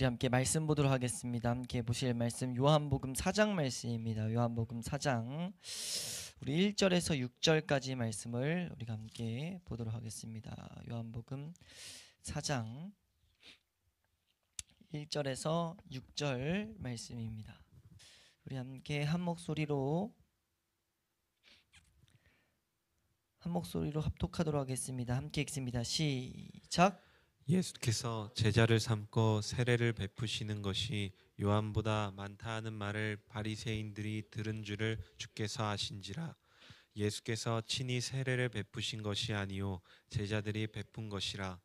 우리 함께 말씀 보도록 하겠습니다. 함께 보실 말씀 요한복음 4장 말씀입니다. 요한복음 4장 우리 1절에서 6절까지 말씀을 우리가 함께 보도록 하겠습니다. 요한복음 4장 1절에서 6절 말씀입니다. 우리 함께 한 목소리로 합독하도록 하겠습니다. 함께 읽습니다. 시작. 예수께서 제자를 삼고 세례를 베푸시는 것이 요한보다 많다 하는 말을 바리새인들이 들은 줄을 주께서 아신지라. 예수께서 친히 세례를 베푸신 것이 아니요 제자들이 베푼 것이라.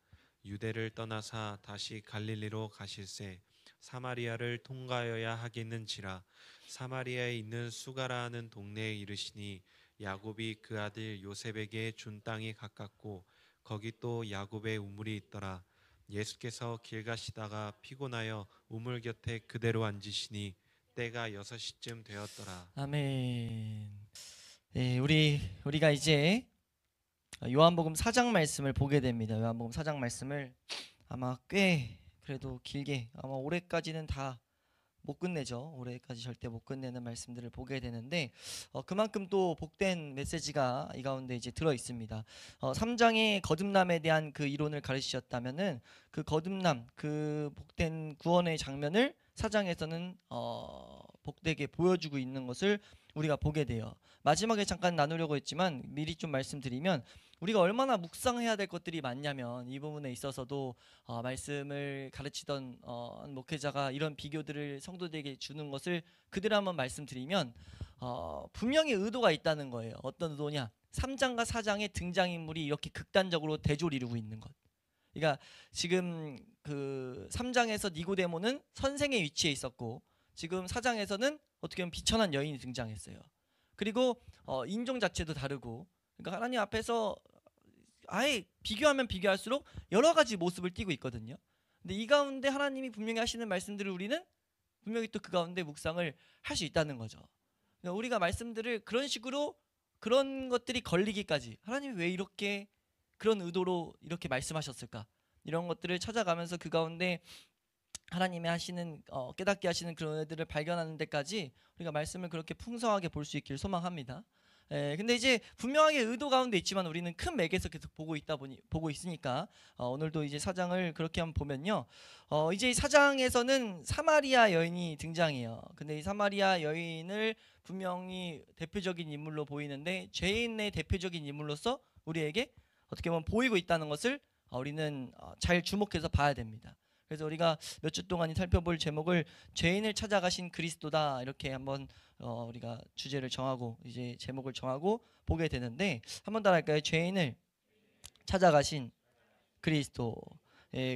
유대를 떠나사 다시 갈릴리로 가실새 사마리아를 통과하여야 하겠는지라. 사마리아에 있는 수가라 하는 동네에 이르시니 야곱이 그 아들 요셉에게 준 땅이 가깝고 거기 또 야곱의 우물이 있더라. 예수께서 길 가시다가 피곤하여 우물 곁에 그대로 앉으시니 때가 6시쯤 되었더라. 아멘. 네, 우리가 이제 요한복음 4장 말씀을 보게 됩니다. 요한복음 4장 말씀을 아마 꽤 그래도 길게 아마 올해까지는 다 못 끝내죠. 올해까지 절대 못 끝내는 말씀들을 보게 되는데 그만큼 또 복된 메시지가 이 가운데 이제 들어 있습니다. 3장의 거듭남에 대한 그 이론을 가르치셨다면은 그 거듭남, 그 복된 구원의 장면을 4장에서는 복되게 보여주고 있는 것을 우리가 보게 돼요. 마지막에 잠깐 나누려고 했지만 미리 좀 말씀드리면 우리가 얼마나 묵상해야 될 것들이 많냐면 이 부분에 있어서도 말씀을 가르치던 목회자가 이런 비교들을 성도들에게 주는 것을 그대로 한번 말씀드리면 분명히 의도가 있다는 거예요. 어떤 의도냐? 3장과 4장의 등장인물이 이렇게 극단적으로 대조를 이루고 있는 것. 그러니까 지금 그 3장에서 니고데모는 선생의 위치에 있었고 지금 4장에서는 어떻게 보면 비천한 여인이 등장했어요. 그리고 인종 자체도 다르고 그러니까 하나님 앞에서 아예 비교하면 비교할수록 여러 가지 모습을 띠고 있거든요. 근데 이 가운데 하나님이 분명히 하시는 말씀들을 우리는 분명히 또 그 가운데 묵상을 할 수 있다는 거죠. 그러니까 우리가 말씀들을 그런 식으로 그런 것들이 걸리기까지 하나님이 왜 이렇게 그런 의도로 이렇게 말씀하셨을까? 이런 것들을 찾아가면서 그 가운데 하나님이 하시는 깨닫게 하시는 그런 은혜들을 발견하는 데까지 우리가 말씀을 그렇게 풍성하게 볼 수 있길 소망합니다. 근데 이제 분명하게 의도 가운데 있지만 우리는 큰 맥에서 계속 보고 있으니까 오늘도 이제 4장을 그렇게 한번 보면요. 이제 4장에서는 사마리아 여인이 등장해요. 근데 이 사마리아 여인을 분명히 대표적인 인물로 보이는데 죄인의 대표적인 인물로서 우리에게 어떻게 보면 보이고 있다는 것을 우리는 잘 주목해서 봐야 됩니다. 그래서 우리가 몇 주 동안 살펴볼 제목을 죄인을 찾아가신 그리스도다 이렇게 한번 우리가 주제를 정하고 이제 제목을 정하고 보게 되는데 한번 더 할까요? 죄인을 찾아가신 그리스도.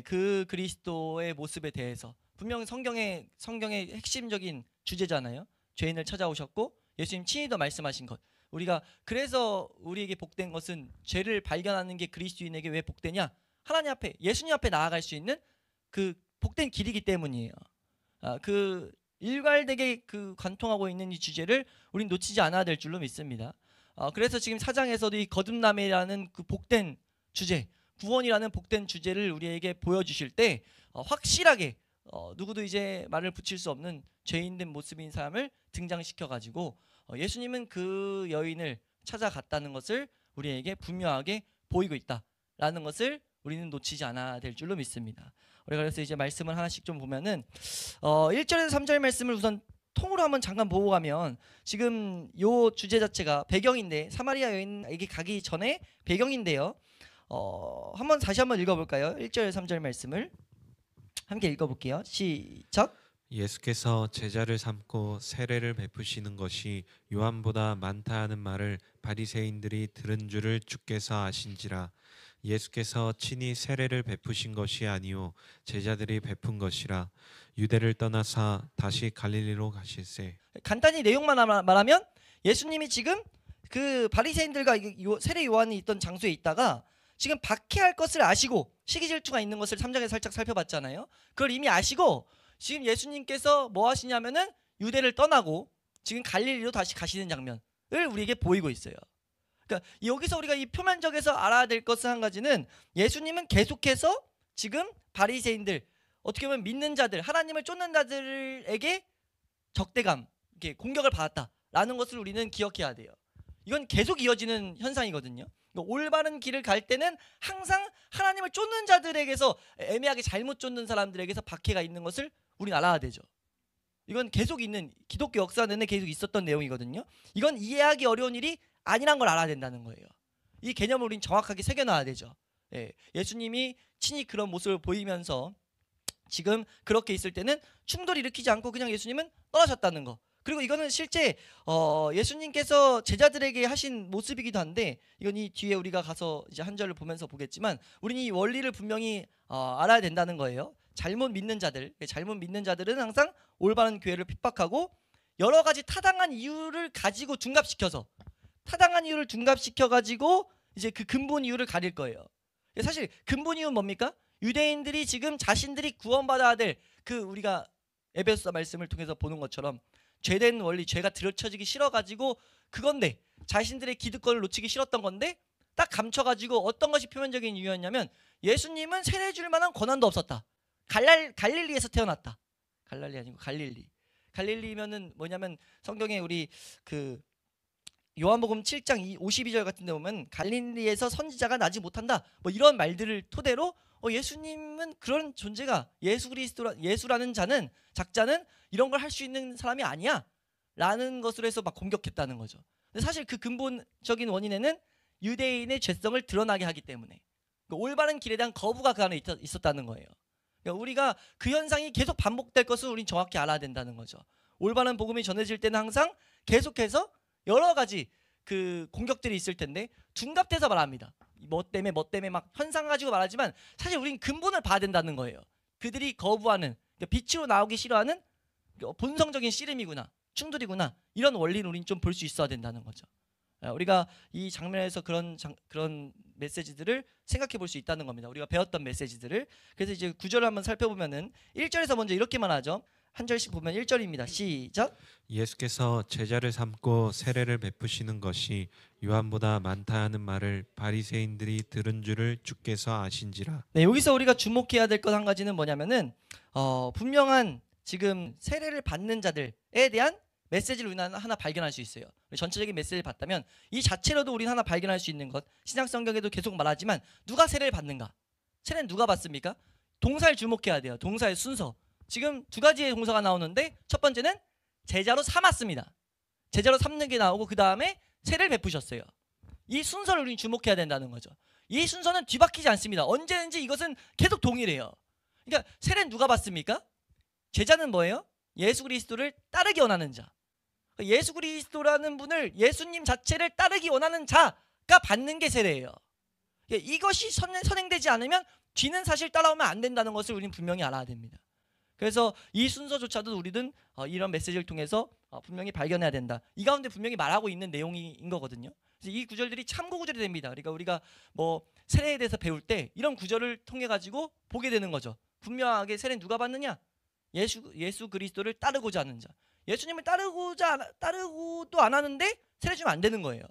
그 그리스도의 모습에 대해서 분명 성경의 핵심적인 주제잖아요. 죄인을 찾아오셨고 예수님 친히도 말씀하신 것. 우리가 그래서 우리에게 복된 것은 죄를 발견하는 게 그리스도인에게 왜 복되냐? 하나님 앞에 예수님 앞에 나아갈 수 있는 그 복된 길이기 때문이에요. 그 일괄되게 그 관통하고 있는 이 주제를 우린 놓치지 않아야 될 줄로 믿습니다. 그래서 지금 4장에서도 이 거듭남이라는 그 복된 주제, 구원이라는 복된 주제를 우리에게 보여주실 때 확실하게 누구도 이제 말을 붙일 수 없는 죄인된 모습인 사람을 등장시켜가지고 예수님은 그 여인을 찾아갔다는 것을 우리에게 분명하게 보이고 있다라는 것을 우리는 놓치지 않아야 될 줄로 믿습니다. 우리가 그래서 이제 말씀을 하나씩 좀 보면은 1절에서 3절 말씀을 우선 통으로 한번 잠깐 보고 가면 지금 요 주제 자체가 배경인데 사마리아 여인에게 가기 전에 배경인데요. 한번 다시 한번 읽어볼까요? 1절 3절 말씀을 함께 읽어볼게요. 시작. 예수께서 제자를 삼고 세례를 베푸시는 것이 요한보다 많다 하는 말을 바리새인들이 들은 줄을 주께서 아신지라. 예수께서 친히 세례를 베푸신 것이 아니요 제자들이 베푼 것이라. 유대를 떠나사 다시 갈릴리로 가실새. 간단히 내용만 말하면 예수님이 지금 그 바리새인들과 세례 요한이 있던 장소에 있다가 지금 박해할 것을 아시고 시기 질투가 있는 것을 3장에서 살짝 살펴봤잖아요. 그걸 이미 아시고 지금 예수님께서 뭐 하시냐면은 유대를 떠나고 지금 갈릴리로 다시 가시는 장면을 우리에게 보이고 있어요. 그러니까 여기서 우리가 이 표면적에서 알아야 될 것은 한 가지는 예수님은 계속해서 지금 바리새인들 어떻게 보면 믿는 자들, 하나님을 쫓는 자들에게 적대감, 이렇게 공격을 받았다라는 것을 우리는 기억해야 돼요. 이건 계속 이어지는 현상이거든요. 올바른 길을 갈 때는 항상 하나님을 쫓는 자들에게서, 애매하게 잘못 쫓는 사람들에게서 박해가 있는 것을 우리는 알아야 되죠. 이건 계속 있는, 기독교 역사 내내 계속 있었던 내용이거든요. 이건 이해하기 어려운 일이 아니란 걸 알아야 된다는 거예요. 이 개념을 우리는 정확하게 새겨놔야 되죠. 예수님이 친히 그런 모습을 보이면서 지금 그렇게 있을 때는 충돌을 일으키지 않고 그냥 예수님은 떠나셨다는 거. 그리고 이거는 실제 예수님께서 제자들에게 하신 모습이기도 한데, 이건 이 뒤에 우리가 가서 이제 한 절을 보면서 보겠지만, 우리는 이 원리를 분명히 알아야 된다는 거예요. 잘못 믿는 자들은 항상 올바른 교회를 핍박하고 여러 가지 타당한 이유를 가지고 둔갑시켜 가지고 이제 그 근본 이유를 가릴 거예요. 사실 근본 이유는 뭡니까? 유대인들이 지금 자신들이 구원받아야 될, 그 우리가 에베소서 말씀을 통해서 보는 것처럼 죄된 원리, 죄가 들여쳐지기 싫어가지고 그건데, 자신들의 기득권을 놓치기 싫었던 건데 딱 감춰가지고 어떤 것이 표면적인 이유였냐면, 예수님은 세례 줄 만한 권한도 없었다. 갈릴리에서 태어났다. 갈릴리 아니고 갈릴리. 갈릴리면은 뭐냐면, 성경에 우리 그 요한복음 7장 52절 같은 데 보면 갈릴리에서 선지자가 나지 못한다, 뭐 이런 말들을 토대로 예수님은 그런 존재가, 예수라는 작자는 이런 걸 할 수 있는 사람이 아니야 라는 것으로 해서 막 공격했다는 거죠. 근데 사실 그 근본적인 원인에는 유대인의 죄성을 드러나게 하기 때문에, 그러니까 올바른 길에 대한 거부가 그 안에 있었다는 거예요. 그러니까 우리가 그 현상이 계속 반복될 것을 우린 정확히 알아야 된다는 거죠. 올바른 복음이 전해질 때는 항상 계속해서 여러 가지 그 공격들이 있을 텐데, 둔갑돼서 말합니다. 뭐 때문에 막 현상 가지고 말하지만 사실 우린 근본을 봐야 된다는 거예요. 그들이 거부하는, 그러니까 빛으로 나오기 싫어하는 본성적인 씨름이구나, 충돌이구나, 이런 원리를 우린 좀 볼 수 있어야 된다는 거죠. 우리가 이 장면에서 그런 메시지들을 생각해 볼 수 있다는 겁니다. 우리가 배웠던 메시지들을. 그래서 이제 구절을 한번 살펴보면은 1절에서 먼저 이렇게 말하죠. 한 절씩 보면 1절입니다. 시작. 예수께서 제자를 삼고 세례를 베푸시는 것이 요한보다 많다 하는 말을 바리새인들이 들은 줄을 주께서 아신지라. 네, 여기서 우리가 주목해야 될 것 한 가지는 뭐냐면은 분명한 지금 세례를 받는 자들에 대한 메시지를 우리는 하나 발견할 수 있어요. 전체적인 메시지를 봤다면 이 자체로도 우리는 하나 발견할 수 있는 것, 신약 성경에도 계속 말하지만 누가 세례를 받는가? 세례는 누가 받습니까? 동사를 주목해야 돼요. 동사의 순서. 지금 두 가지의 동사가 나오는데, 첫 번째는 제자로 삼았습니다. 제자로 삼는 게 나오고, 그 다음에 세례를 베푸셨어요. 이 순서를 우리는 주목해야 된다는 거죠. 이 순서는 뒤바뀌지 않습니다. 언제든지 이것은 계속 동일해요. 그러니까 세례는 누가 받습니까? 제자는 뭐예요? 예수 그리스도를 따르기 원하는 자. 예수 그리스도라는 분을, 예수님 자체를 따르기 원하는 자가 받는 게 세례예요. 이것이 선행되지 않으면 뒤는 사실 따라오면 안 된다는 것을 우리는 분명히 알아야 됩니다. 그래서 이 순서조차도 우리는 이런 메시지를 통해서 분명히 발견해야 된다. 이 가운데 분명히 말하고 있는 내용인 거거든요. 그래서 이 구절들이 참고 구절이 됩니다. 그러니까 우리가 뭐 세례에 대해서 배울 때 이런 구절을 통해 가지고 보게 되는 거죠. 분명하게 세례는 누가 받느냐? 예수 그리스도를 따르고자 하는 자. 예수님을 따르고도 안 하는데 세례 주면 안 되는 거예요.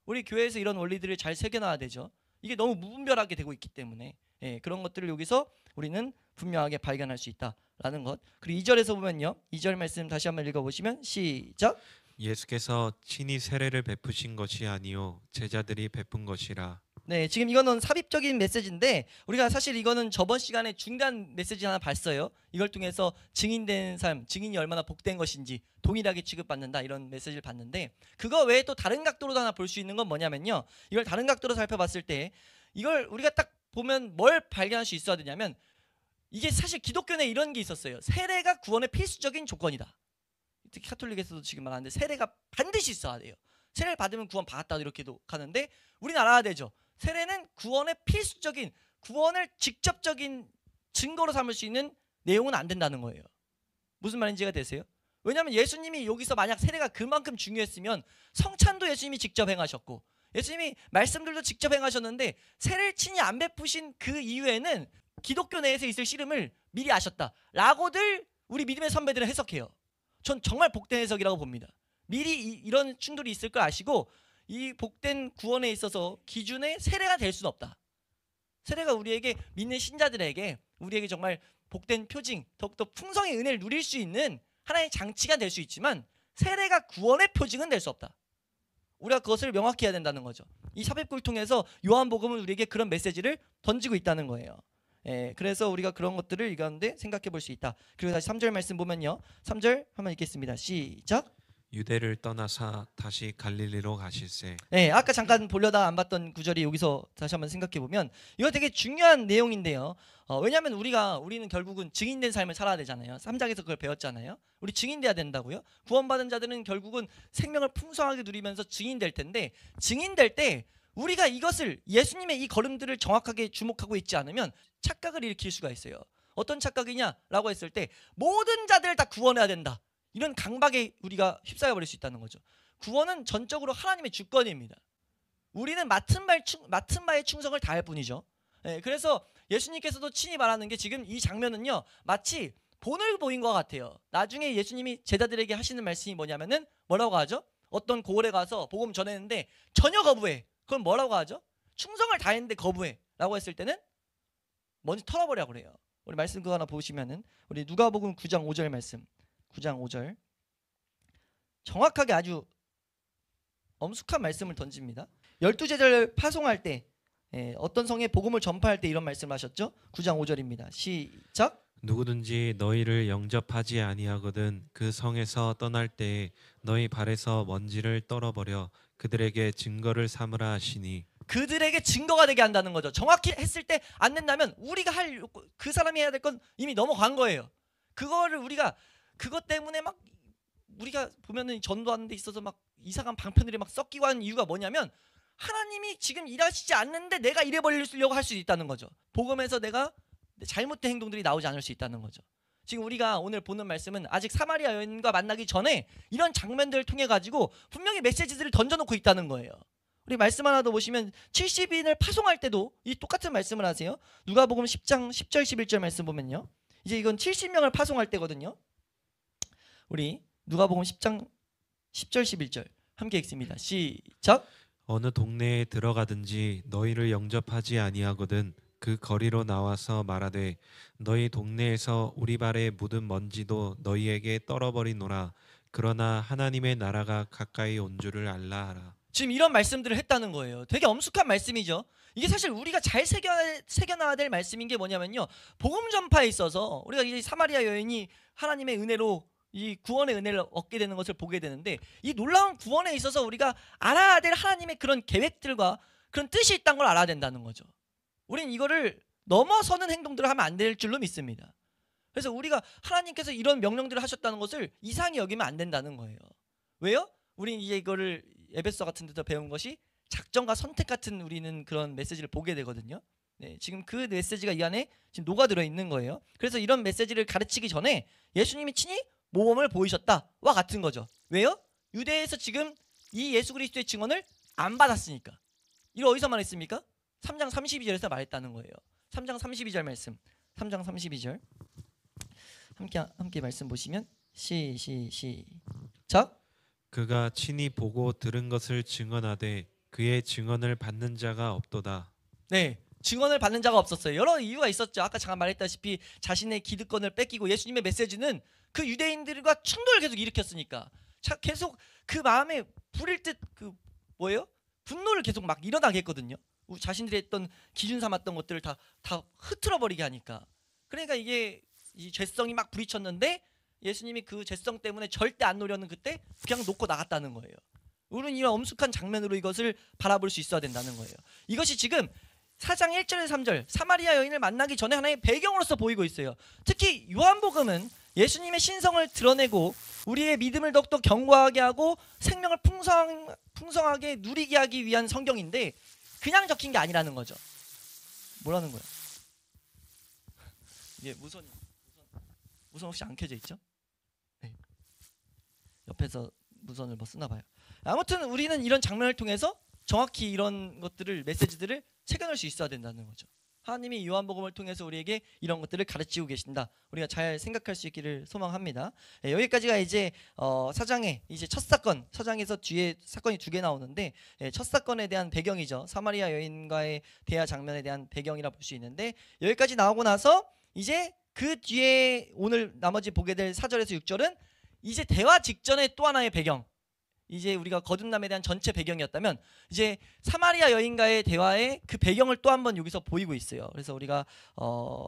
우리 교회에서 이런 원리들을 잘 새겨놔야 되죠. 이게 너무 무분별하게 되고 있기 때문에, 그런 것들을 여기서 우리는 분명하게 발견할 수 있다라는 것. 그리고 2절에서 보면요, 2절 말씀 다시 한번 읽어보시면 시작. 예수께서 친히 세례를 베푸신 것이 아니요 제자들이 베푼 것이라. 네, 지금 이거는 삽입적인 메시지인데, 우리가 사실 이거는 저번 시간에 중간 메시지 하나 봤어요. 이걸 통해서 증인된 삶, 증인이 얼마나 복된 것인지 동일하게 취급받는다, 이런 메시지를 봤는데, 그거 외에 또 다른 각도로도 하나 볼 수 있는 건 뭐냐면요, 이걸 다른 각도로 살펴봤을 때 이걸 우리가 딱 보면 뭘 발견할 수 있어야 되냐면, 이게 사실 기독교에 이런 게 있었어요. 세례가 구원의 필수적인 조건이다. 특히 카톨릭에서도 지금 말하는데 세례가 반드시 있어야 돼요. 세례를 받으면 구원 받았다, 이렇게도 가는데, 우리는 알아야 되죠. 세례는 구원의 필수적인, 구원을 직접적인 증거로 삼을 수 있는 내용은 안 된다는 거예요. 무슨 말인지 이해가 되세요? 왜냐하면 예수님이 여기서 만약 세례가 그만큼 중요했으면 성찬도 예수님이 직접 행하셨고, 예수님이 말씀들도 직접 행하셨는데, 세례를 친히 안 베푸신 그 이유에는 기독교 내에서 있을 씨름을 미리 아셨다 라고들 우리 믿음의 선배들은 해석해요. 전 정말 복된 해석이라고 봅니다. 미리 이런 충돌이 있을 걸 아시고, 이 복된 구원에 있어서 기준의 세례가 될 수는 없다. 세례가 우리에게, 믿는 신자들에게, 우리에게 정말 복된 표징, 더욱더 풍성의 은혜를 누릴 수 있는 하나의 장치가 될 수 있지만 세례가 구원의 표징은 될 수 없다. 우리가 그것을 명확히 해야 된다는 거죠. 이 삽입구를 통해서 요한복음은 우리에게 그런 메시지를 던지고 있다는 거예요. 그래서 우리가 그런 것들을 이 가운데 생각해 볼 수 있다. 그리고 다시 3절 말씀 보면요. 3절 한번 읽겠습니다. 시작. 유대를 떠나사 다시 갈릴리로 가실세. 아까 잠깐 보려다 안 봤던 구절이 여기서 다시 한번 생각해 보면 이거 되게 중요한 내용인데요. 왜냐하면 우리는 결국은 증인된 삶을 살아야 되잖아요. 3장에서 그걸 배웠잖아요. 우리 증인돼야 된다고요. 구원받은 자들은 결국은 생명을 풍성하게 누리면서 증인될 텐데, 증인될 때 우리가 이것을 예수님의 이 걸음들을 정확하게 주목하고 있지 않으면 착각을 일으킬 수가 있어요. 어떤 착각이냐라고 했을 때 모든 자들을 다 구원해야 된다, 이런 강박에 우리가 휩싸여 버릴 수 있다는 거죠. 구원은 전적으로 하나님의 주권입니다. 우리는 맡은 바의 충성을 다할 뿐이죠. 그래서 예수님께서도 친히 말하는 게, 지금 이 장면은요 마치 본을 보인 것 같아요. 나중에 예수님이 제자들에게 하시는 말씀이 뭐냐면은 뭐라고 하죠? 어떤 고을에 가서 복음 전했는데 전혀 거부해. 그건 뭐라고 하죠? 충성을 다했는데 거부해 라고 했을 때는 먼저 털어버리라고 그래요. 우리 말씀 그거 하나 보시면은 우리 누가복음 9장 5절 말씀, 9장 5절 정확하게 아주 엄숙한 말씀을 던집니다. 12제자를 파송할 때 어떤 성에 복음을 전파할 때 이런 말씀을 하셨죠? 9장 5절입니다. 시작. 누구든지 너희를 영접하지 아니하거든 그 성에서 떠날 때에 너희 발에서 먼지를 떨어버려 그들에게 증거를 삼으라 하시니. 그들에게 증거가 되게 한다는 거죠. 정확히 했을 때 안 된다면 우리가 그 사람이 해야 될 건 이미 넘어간 거예요. 그거를 우리가 그것 때문에 막 우리가 보면은 전도하는 데 있어서 막 이상한 방편들이 막 섞이고 하는 이유가 뭐냐면, 하나님이 지금 일하시지 않는데 내가 일해버리려고 할 수 있다는 거죠. 복음에서 내가 잘못된 행동들이 나오지 않을 수 있다는 거죠. 지금 우리가 오늘 보는 말씀은 아직 사마리아 여인과 만나기 전에 이런 장면들을 통해 가지고 분명히 메시지들을 던져놓고 있다는 거예요. 우리 말씀 하나 더 보시면 70인을 파송할 때도 이 똑같은 말씀을 하세요. 누가복음 10장 10절 11절 말씀 보면요, 이제 이건 70명을 파송할 때거든요. 우리 누가복음 10장 10절 11절 함께 읽습니다. 시작. 어느 동네에 들어가든지 너희를 영접하지 아니하거든 그 거리로 나와서 말하되 너희 동네에서 우리 발에 묻은 먼지도 너희에게 떨어버리노라. 그러나 하나님의 나라가 가까이 온 줄을 알라 하라. 지금 이런 말씀들을 했다는 거예요. 되게 엄숙한 말씀이죠. 이게 사실 우리가 잘 새겨놔야 될 말씀인 게 뭐냐면요, 복음 전파에 있어서 우리가 이제 사마리아 여인이 하나님의 은혜로 이 구원의 은혜를 얻게 되는 것을 보게 되는데, 이 놀라운 구원에 있어서 우리가 알아야 될 하나님의 그런 계획들과 그런 뜻이 있다는 걸 알아야 된다는 거죠. 우린 이거를 넘어서는 행동들을 하면 안 될 줄로 믿습니다. 그래서 우리가 하나님께서 이런 명령들을 하셨다는 것을 이상히 여기면 안 된다는 거예요. 왜요? 우린 이제 이거를 에베소 같은 데서 배운 것이 작정과 선택 같은 우리는 그런 메시지를 보게 되거든요. 지금 그 메시지가 이 안에 지금 녹아들어 있는 거예요. 그래서 이런 메시지를 가르치기 전에 예수님이 친히 모범을 보이셨다와 같은 거죠. 왜요? 유대에서 지금 이 예수 그리스도의 증언을 안 받았으니까. 이걸 어디서 말했습니까? 3장 32절에서 말했다는 거예요. 3장 32절 말씀. 3장 32절. 함께 말씀 보시면 시작. 그가 친히 보고 들은 것을 증언하되 그의 증언을 받는 자가 없도다. 네, 증언을 받는 자가 없었어요. 여러 이유가 있었죠. 아까 잠깐 말했다시피 자신의 기득권을 뺏기고, 예수님의 메시지는 그 유대인들과 충돌을 계속 일으켰으니까 계속 그 마음에 불일 듯 그 뭐예요? 분노를 계속 막 일어나게 했거든요. 자신들이 했던 기준 삼았던 것들을 다 흐트러 버리게 하니까. 그러니까 이게 이 죄성이 막 부딪혔는데 예수님이 그 죄성 때문에 절대 안 놓으려는 그때 그냥 놓고 나갔다는 거예요. 우리는 이런 엄숙한 장면으로 이것을 바라볼 수 있어야 된다는 거예요. 이것이 지금 4장 1절에서 3절 사마리아 여인을 만나기 전에 하나의 배경으로서 보이고 있어요. 특히 요한복음은 예수님의 신성을 드러내고 우리의 믿음을 더욱더 견고하게 하고 생명을 풍성하게 누리게 하기 위한 성경인데, 그냥 적힌 게 아니라는 거죠. 뭐라는 거야? 이게 무선 혹시 안 켜져 있죠? 네. 옆에서 무선을 뭐 쓰나 봐요. 아무튼 우리는 이런 장면을 통해서 정확히 이런 것들을, 메시지들을 새겨낼 수 있어야 된다는 거죠. 하나님이 요한복음을 통해서 우리에게 이런 것들을 가르치고 계신다. 우리가 잘 생각할 수 있기를 소망합니다. 여기까지가 이제 사장의 이제 첫 사건, 사장에서 뒤에 사건이 2개 나오는데 첫 사건에 대한 배경이죠. 사마리아 여인과의 대화 장면에 대한 배경이라 볼 수 있는데, 여기까지 나오고 나서 이제 그 뒤에 오늘 나머지 보게 될 4절에서 6절은 이제 대화 직전에 또 하나의 배경, 이제 우리가 거듭남에 대한 전체 배경이었다면 이제 사마리아 여인과의 대화의 그 배경을 또 한번 여기서 보이고 있어요. 그래서 우리가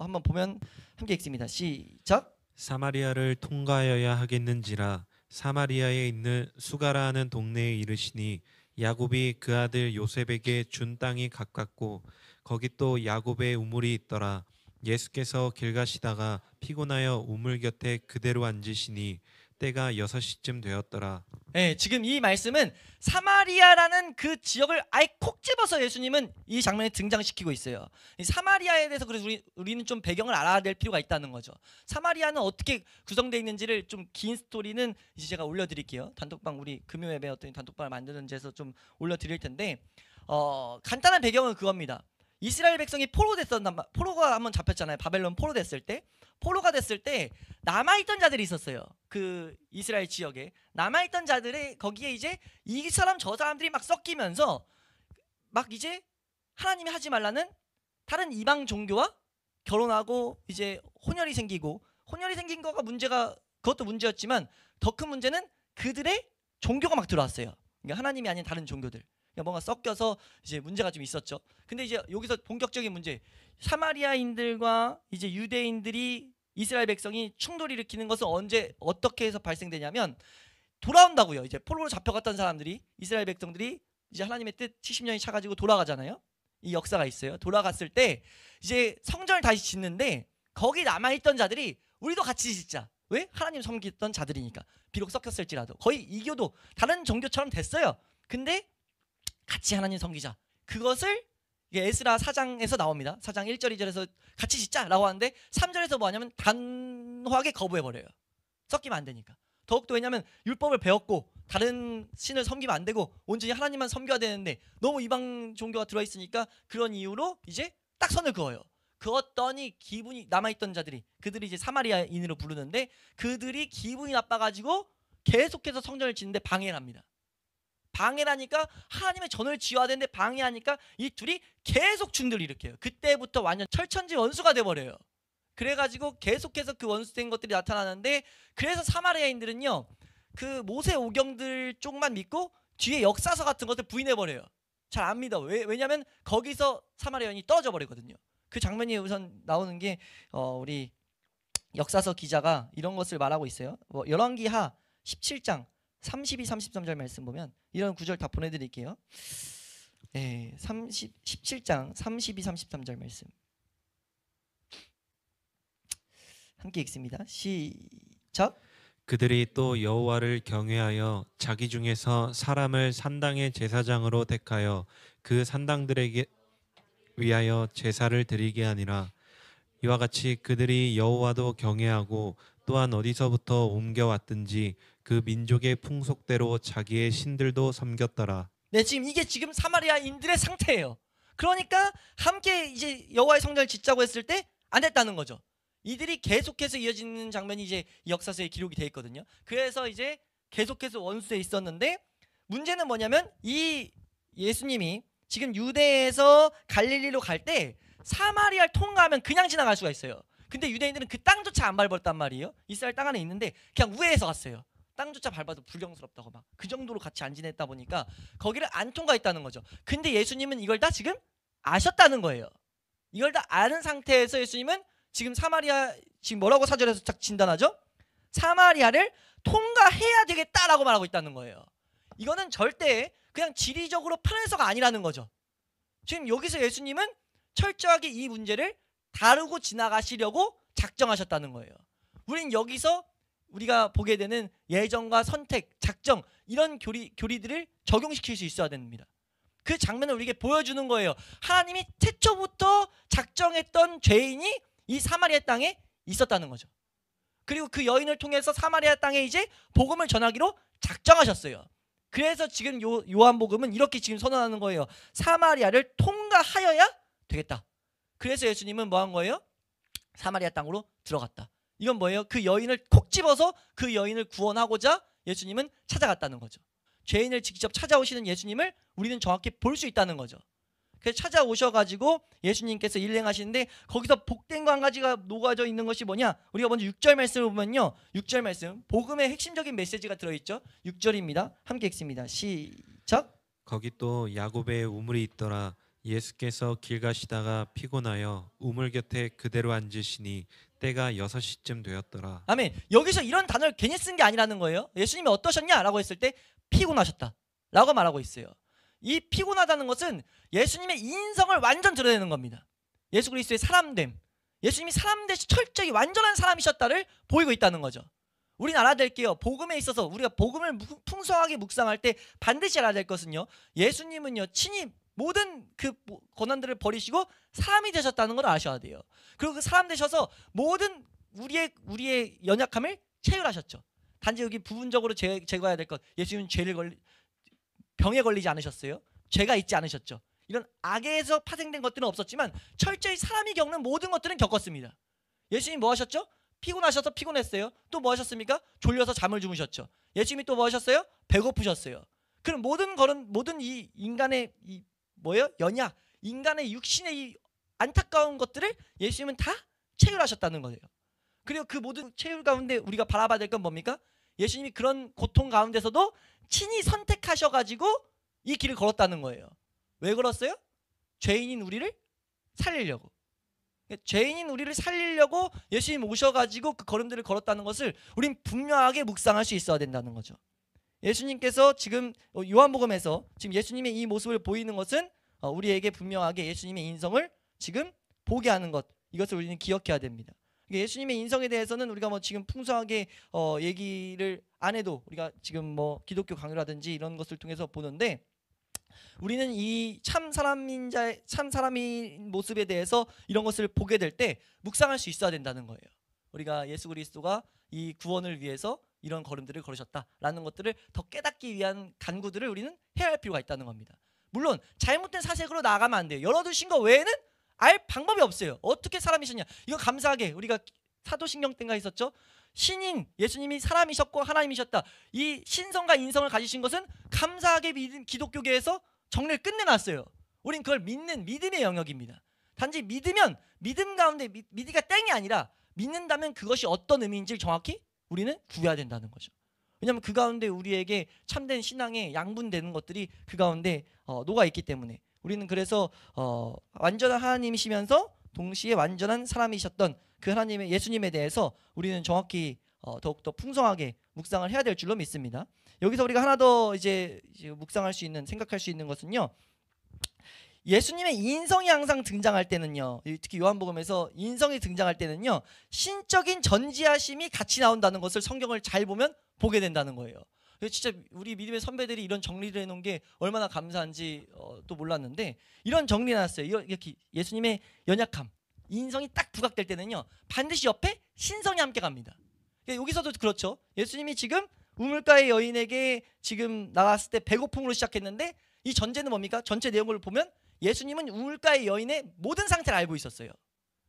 한번 보면 함께 읽습니다. 시작. 사마리아를 통과하여야 하겠는지라 사마리아에 있는 수가라 하는 동네에 이르시니 야곱이 그 아들 요셉에게 준 땅이 가깝고 거기 또 야곱의 우물이 있더라. 예수께서 길 가시다가 피곤하여 우물 곁에 그대로 앉으시니 때가 6시쯤 되었더라. 네, 지금 이 말씀은 사마리아라는 그 지역을 아예 콕 집어서 예수님은 이 장면에 등장시키고 있어요. 이 사마리아에 대해서 그래서 우리는 좀 배경을 알아야 될 필요가 있다는 거죠. 사마리아는 어떻게 구성되어 있는지를 좀 긴 스토리는 이제 제가 올려드릴게요. 단톡방 우리 금요 예배 어떤 단톡방을 만드는지에서 좀 올려드릴 텐데 간단한 배경은 그겁니다. 이스라엘 백성이 포로가 한번 잡혔잖아요. 바벨론 포로 됐을 때, 포로가 됐을 때 남아있던 자들이 있었어요. 그 이스라엘 지역에 남아있던 자들의 거기에 이제 이 사람 저 사람들이 막 섞이면서 막 이제 하나님이 하지 말라는 다른 이방 종교와 결혼하고 이제 혼혈이 생기고, 혼혈이 생긴 거가 문제가, 그것도 문제였지만 더 큰 문제는 그들의 종교가 막 들어왔어요. 그러니까 하나님이 아닌 다른 종교들, 그러니까 뭔가 섞여서 이제 문제가 좀 있었죠. 근데 이제 여기서 본격적인 문제, 사마리아인들과 이제 유대인들이 이스라엘 백성이 충돌을 일으키는 것은 언제 어떻게 해서 발생되냐면 돌아온다고요. 이제 포로로 잡혀갔던 사람들이, 이스라엘 백성들이 이제 하나님의 뜻 70년이 차가지고 돌아가잖아요. 이 역사가 있어요. 돌아갔을 때 이제 성전을 다시 짓는데 거기 남아있던 자들이 우리도 같이 짓자. 왜? 하나님 섬기던 자들이니까. 비록 섞였을지라도 거의 이교도 다른 종교처럼 됐어요. 근데 같이 하나님 섬기자. 그것을 이게 에스라 4장에서 나옵니다. 4장 1절 2절에서 같이 짓자라고 하는데 3절에서 뭐 하냐면 단호하게 거부해버려요. 섞이면 안 되니까. 더욱더 왜냐하면 율법을 배웠고 다른 신을 섬기면 안 되고 온전히 하나님만 섬겨야 되는데 너무 이방 종교가 들어있으니까 그런 이유로 이제 딱 선을 그어요. 그었더니 기분이, 남아있던 자들이, 그들이 이제 사마리아인으로 부르는데 그들이 기분이 나빠가지고 계속해서 성전을 짓는데 방해를 합니다. 방해라니까 하나님의 전을 지어야 되는데 방해하니까 이 둘이 계속 충돌을 일으켜요. 그때부터 완전 철천지 원수가 돼버려요. 그래가지고 계속해서 그 원수된 것들이 나타나는데, 그래서 사마리아인들은요 그 모세 오경들 쪽만 믿고 뒤에 역사서 같은 것을 부인해버려요. 잘 안 믿어. 왜냐하면 거기서 사마리아인이 떨어져 버리거든요. 그 장면이 우선 나오는 게 우리 역사서 기자가 이런 것을 말하고 있어요. 열왕기하 17장 32, 33절 말씀 보면 이런 구절 다 보내드릴게요. 네, 17장 32, 33절 말씀 함께 읽습니다. 시작. 그들이 또 여호와를 경외하여 자기 중에서 사람을 산당의 제사장으로 택하여 그 산당들에게 위하여 제사를 드리게 하니라. 이와 같이 그들이 여호와도 경외하고 또한 어디서부터 옮겨왔든지 그 민족의 풍속대로 자기의 신들도 섬겼더라. 네, 이게 지금 사마리아인들의 상태예요. 그러니까 함께 이제 여호와의 성전을 짓자고 했을 때 안 됐다는 거죠. 이들이 계속해서 이어지는 장면이 이제 역사서에 기록이 돼 있거든요. 그래서 이제 계속해서 원수에 있었는데 문제는 뭐냐면 이 예수님이 지금 유대에서 갈릴리로 갈 때 사마리아를 통과하면 그냥 지나갈 수가 있어요. 근데 유대인들은 그 땅조차 안 밟았단 말이에요. 이스라엘 땅 안에 있는데 그냥 우회해서 갔어요. 땅조차 밟아도 불경스럽다고 막 그 정도로 같이 안 지냈다 보니까 거기를 안 통과했다는 거죠. 근데 예수님은 이걸 다 지금 아셨다는 거예요. 이걸 다 아는 상태에서 예수님은 지금 사마리아, 지금 뭐라고 사절에서 딱 진단하죠? 사마리아를 통과해야 되겠다라고 말하고 있다는 거예요. 이거는 절대 그냥 지리적으로 편해서가 아니라는 거죠. 지금 여기서 예수님은 철저하게 이 문제를 다루고 지나가시려고 작정하셨다는 거예요. 우린 여기서 우리가 보게 되는 예정과 선택, 작정, 이런 교리들을 적용시킬 수 있어야 됩니다. 그 장면을 우리에게 보여주는 거예요. 하나님이 태초부터 작정했던 죄인이 이 사마리아 땅에 있었다는 거죠. 그리고 그 여인을 통해서 사마리아 땅에 이제 복음을 전하기로 작정하셨어요. 그래서 지금 요한복음은 이렇게 지금 선언하는 거예요. 사마리아를 통과하여야 되겠다. 그래서 예수님은 뭐 한 거예요? 사마리아 땅으로 들어갔다. 이건 뭐예요? 그 여인을 콕 집어서 그 여인을 구원하고자 예수님은 찾아갔다는 거죠. 죄인을 직접 찾아오시는 예수님을 우리는 정확히 볼 수 있다는 거죠. 그래서 찾아오셔가지고 예수님께서 일행하시는데 거기서 복된 거 한 가지가 녹아져 있는 것이 뭐냐? 우리가 먼저 6절 말씀을 보면요, 6절 말씀 복음의 핵심적인 메시지가 들어있죠. 6절입니다. 함께 읽습니다. 시작. 거기 또 야곱의 우물이 있더라. 예수께서 길 가시다가 피곤하여 우물 곁에 그대로 앉으시니 때가 6시쯤 되었더라. 아멘. 여기서 이런 단어를 괜히 쓴 게 아니라는 거예요. 예수님이 어떠셨냐라고 했을 때 피곤하셨다라고 말하고 있어요. 이 피곤하다는 것은 예수님의 인성을 완전 드러내는 겁니다. 예수 그리스도의 사람됨, 예수님이 사람 대신 철저히 완전한 사람이셨다를 보이고 있다는 거죠. 우리는 알아야 될게요. 복음에 있어서 우리가 복음을 풍성하게 묵상할 때 반드시 알아야 될 것은요, 예수님은요 친히 모든 그 고난들을 버리시고 사람이 되셨다는 걸 아셔야 돼요. 그리고 그 사람 되셔서 모든 우리의 연약함을 체휼하셨죠. 단지 여기 부분적으로 제거해야 될 것, 예수님은 병에 걸리지 않으셨어요. 죄가 있지 않으셨죠. 이런 악에서 파생된 것들은 없었지만 철저히 사람이 겪는 모든 것들은 겪었습니다. 예수님이 뭐 하셨죠? 피곤하셔서 피곤했어요. 또 뭐 하셨습니까? 졸려서 잠을 주무셨죠. 예수님이 또 뭐 하셨어요? 배고프셨어요. 그럼 모든 이 인간의 연약, 인간의 육신의 이 안타까운 것들을 예수님은 다 체휼하셨다는 거예요. 그리고 그 모든 체휼 가운데 우리가 바라봐야 될 건 뭡니까? 예수님이 그런 고통 가운데서도 친히 선택하셔가지고 이 길을 걸었다는 거예요. 왜 걸었어요? 죄인인 우리를 살리려고. 죄인인 우리를 살리려고 예수님 오셔가지고 그 걸음들을 걸었다는 것을 우린 분명하게 묵상할 수 있어야 된다는 거죠. 예수님께서 지금 요한복음에서 지금 예수님의 이 모습을 보이는 것은 우리에게 분명하게 예수님의 인성을 지금 보게 하는 것, 이것을 우리는 기억해야 됩니다. 예수님의 인성에 대해서는 우리가 뭐 지금 풍성하게 얘기를 안 해도 우리가 지금 뭐 기독교 강요라든지 이런 것을 통해서 보는데, 우리는 이 참 사람인 모습에 대해서 이런 것을 보게 될 때 묵상할 수 있어야 된다는 거예요. 우리가 예수 그리스도가 이 구원을 위해서 이런 걸음들을 걸으셨다라는 것들을 더 깨닫기 위한 간구들을 우리는 해야 할 필요가 있다는 겁니다. 물론 잘못된 사색으로 나아가면 안 돼요. 열어두신 거 외에는 알 방법이 없어요. 어떻게 사람이셨냐, 이거 감사하게 우리가 사도신경 때인가 있었죠. 신인 예수님이 사람이셨고 하나님이셨다, 이 신성과 인성을 가지신 것은 감사하게 기독교계에서 정리를 끝내놨어요. 우린 그걸 믿는 믿음의 영역입니다. 단지 믿으면 믿음 가운데 믿기가 땡이 아니라 믿는다면 그것이 어떤 의미인지를 정확히 우리는 구해야 된다는 거죠. 왜냐하면 그 가운데 우리에게 참된 신앙에 양분되는 것들이 그 가운데 녹아있기 때문에 우리는 그래서 완전한 하나님이시면서 동시에 완전한 사람이셨던 그 하나님의 예수님에 대해서 우리는 정확히 더욱더 풍성하게 묵상을 해야 될 줄로 믿습니다. 여기서 우리가 하나 더 이제 묵상할 수 있는, 생각할 수 있는 것은요, 예수님의 인성이 항상 등장할 때는요, 특히 요한복음에서 인성이 등장할 때는요, 신적인 전지하심이 같이 나온다는 것을 성경을 잘 보면 보게 된다는 거예요. 진짜 우리 믿음의 선배들이 이런 정리를 해놓은 게 얼마나 감사한지 또 몰랐는데, 이런 정리 해놨어요. 이렇게 예수님의 연약함, 인성이 딱 부각될 때는요, 반드시 옆에 신성이 함께 갑니다. 여기서도 그렇죠. 예수님이 지금 우물가의 여인에게 지금 나왔을 때 배고픔으로 시작했는데, 이 전제는 뭡니까? 전체 내용을 보면 예수님은 우물가의 여인의 모든 상태를 알고 있었어요.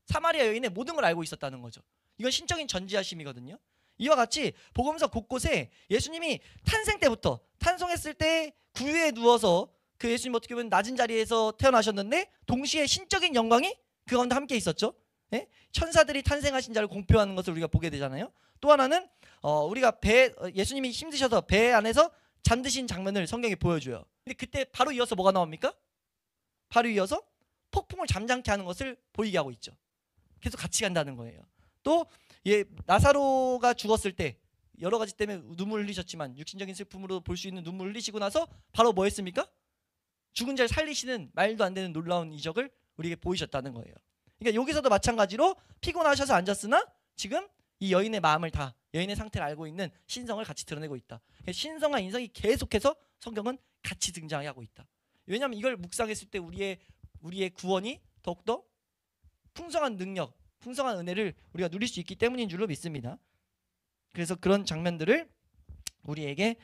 사마리아 여인의 모든 걸 알고 있었다는 거죠. 이건 신적인 전지하심이거든요. 이와 같이 복음서 곳곳에 예수님이 탄생 때부터, 탄생했을 때 구유에 누워서 그 예수님 어떻게 보면 낮은 자리에서 태어나셨는데 동시에 신적인 영광이 그 가운데 함께 있었죠. 네? 천사들이 탄생하신 자를 공표하는 것을 우리가 보게 되잖아요. 또 하나는 우리가 예수님이 힘드셔서 배 안에서 잠드신 장면을 성경이 보여줘요. 근데 그때 바로 이어서 뭐가 나옵니까? 바로 이어서 폭풍을 잠잠케 하는 것을 보이게 하고 있죠. 계속 같이 간다는 거예요. 또 나사로가 죽었을 때 여러 가지 때문에 눈물을 흘리셨지만 육신적인 슬픔으로 볼 수 있는 눈물을 흘리시고 나서 바로 뭐 했습니까? 죽은 자를 살리시는 말도 안 되는 놀라운 이적을 우리에게 보이셨다는 거예요. 그러니까 여기서도 마찬가지로 피곤하셔서 앉았으나 지금 이 여인의 마음을 다, 여인의 상태를 알고 있는 신성을 같이 드러내고 있다. 신성과 인성이 계속해서 성경은 같이 등장하고 있다. 왜냐하면 이걸 묵상했을 때 우리의 구원이 더욱더 풍성한 능력, 풍성한 은혜를 우리가 누릴 수 있기 때문인 줄로 믿습니다. 그래서 그런 장면들을 우리에게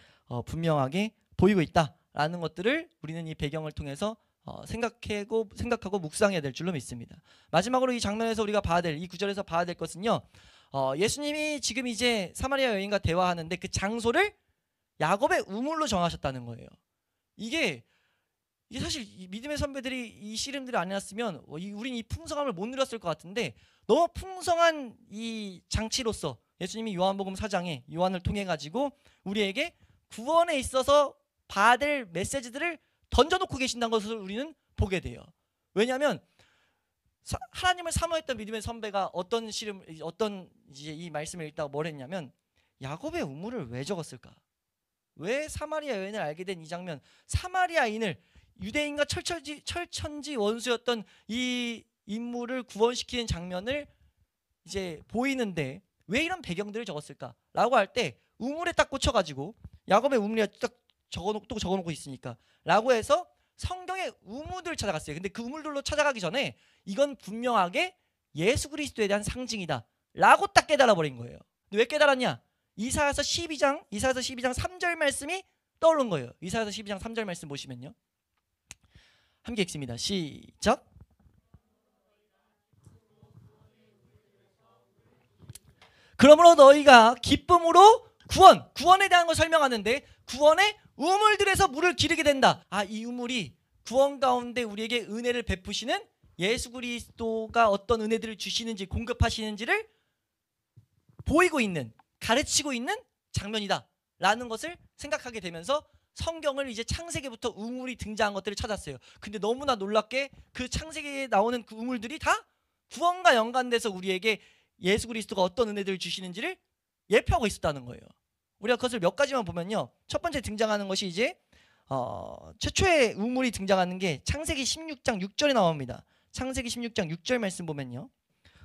분명하게 보이고 있다라는 것들을 우리는 이 배경을 통해서 생각하고 묵상해야 될 줄로 믿습니다. 마지막으로 이 장면에서 우리가 봐야 될, 이 구절에서 봐야 될 것은요, 예수님이 지금 이제 사마리아 여인과 대화하는데 그 장소를 야곱의 우물로 정하셨다는 거예요. 이게 이게 사실 이 믿음의 선배들이 이 씨름들을 안 해놨으면 우린 이 풍성함을 못 누렸을 것 같은데, 너무 풍성한 이 장치로서 예수님이 요한복음 4장에 요한을 통해 가지고 우리에게 구원에 있어서 받을 메시지들을 던져놓고 계신다는 것을 우리는 보게 돼요. 왜냐하면 하나님을 사모했던 믿음의 선배가 어떤 이제 이 말씀을 읽다가 뭘 했냐면, 야곱의 우물을 왜 적었을까? 왜 사마리아 여인을 알게 된 이 장면, 사마리아인을 유대인과 철천지 원수였던 이 인물을 구원시키는 장면을 이제 보이는데 왜 이런 배경들을 적었을까라고 할 때, 우물에 딱 꽂혀가지고 야곱의 우물에 딱 적어놓고 있으니까 라고 해서 성경의 우물들을 찾아갔어요. 근데 그 우물들로 찾아가기 전에 이건 분명하게 예수 그리스도에 대한 상징이다 라고 딱 깨달아 버린 거예요. 근데 왜 깨달았냐? 이사야서 12장 3절 말씀이 떠오른 거예요. 이사야서 12장 3절 말씀 보시면요, 함께 읽습니다. 시작. 그러므로 너희가 기쁨으로 구원에 대한 걸 설명하는데, 구원의 우물들에서 물을 기르게 된다. 이 우물이 구원 가운데 우리에게 은혜를 베푸시는 예수 그리스도가 어떤 은혜들을 주시는지, 공급하시는지를 보이고 있는, 가르치고 있는 장면이다 라는 것을 생각하게 되면서 성경을 이제 창세기부터 우물이 등장한 것들을 찾았어요. 근데 너무나 놀랍게 그 창세기에 나오는 그 우물들이 다 구원과 연관돼서 우리에게 예수 그리스도가 어떤 은혜들을 주시는지를 예표하고 있었다는 거예요. 우리가 그것을 몇 가지만 보면요, 첫 번째 등장하는 것이 이제 최초의 우물이 등장하는 게 창세기 16장 6절에 나옵니다. 창세기 16장 6절 말씀 보면요,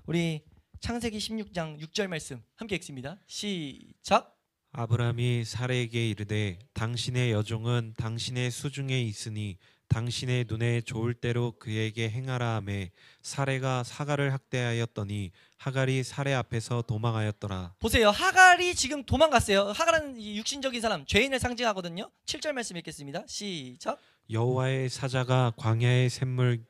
우리 창세기 16장 6절 말씀 함께 읽습니다. 시작. 아브라함이 사레에게 이르되 당신의 여종은 당신의 수중에 있으니 당신의 눈에 좋을 대로 그에게 행하라 하매 사레가 하갈을 학대하였더니 하갈이 사레 앞에서 도망하였더라. 보세요. 하갈이 지금 도망갔어요. 하갈은 육신적인 사람, 죄인을 상징하거든요. 7절 말씀 읽겠습니다. 시작. 여호와의 사자가 광야의 샘물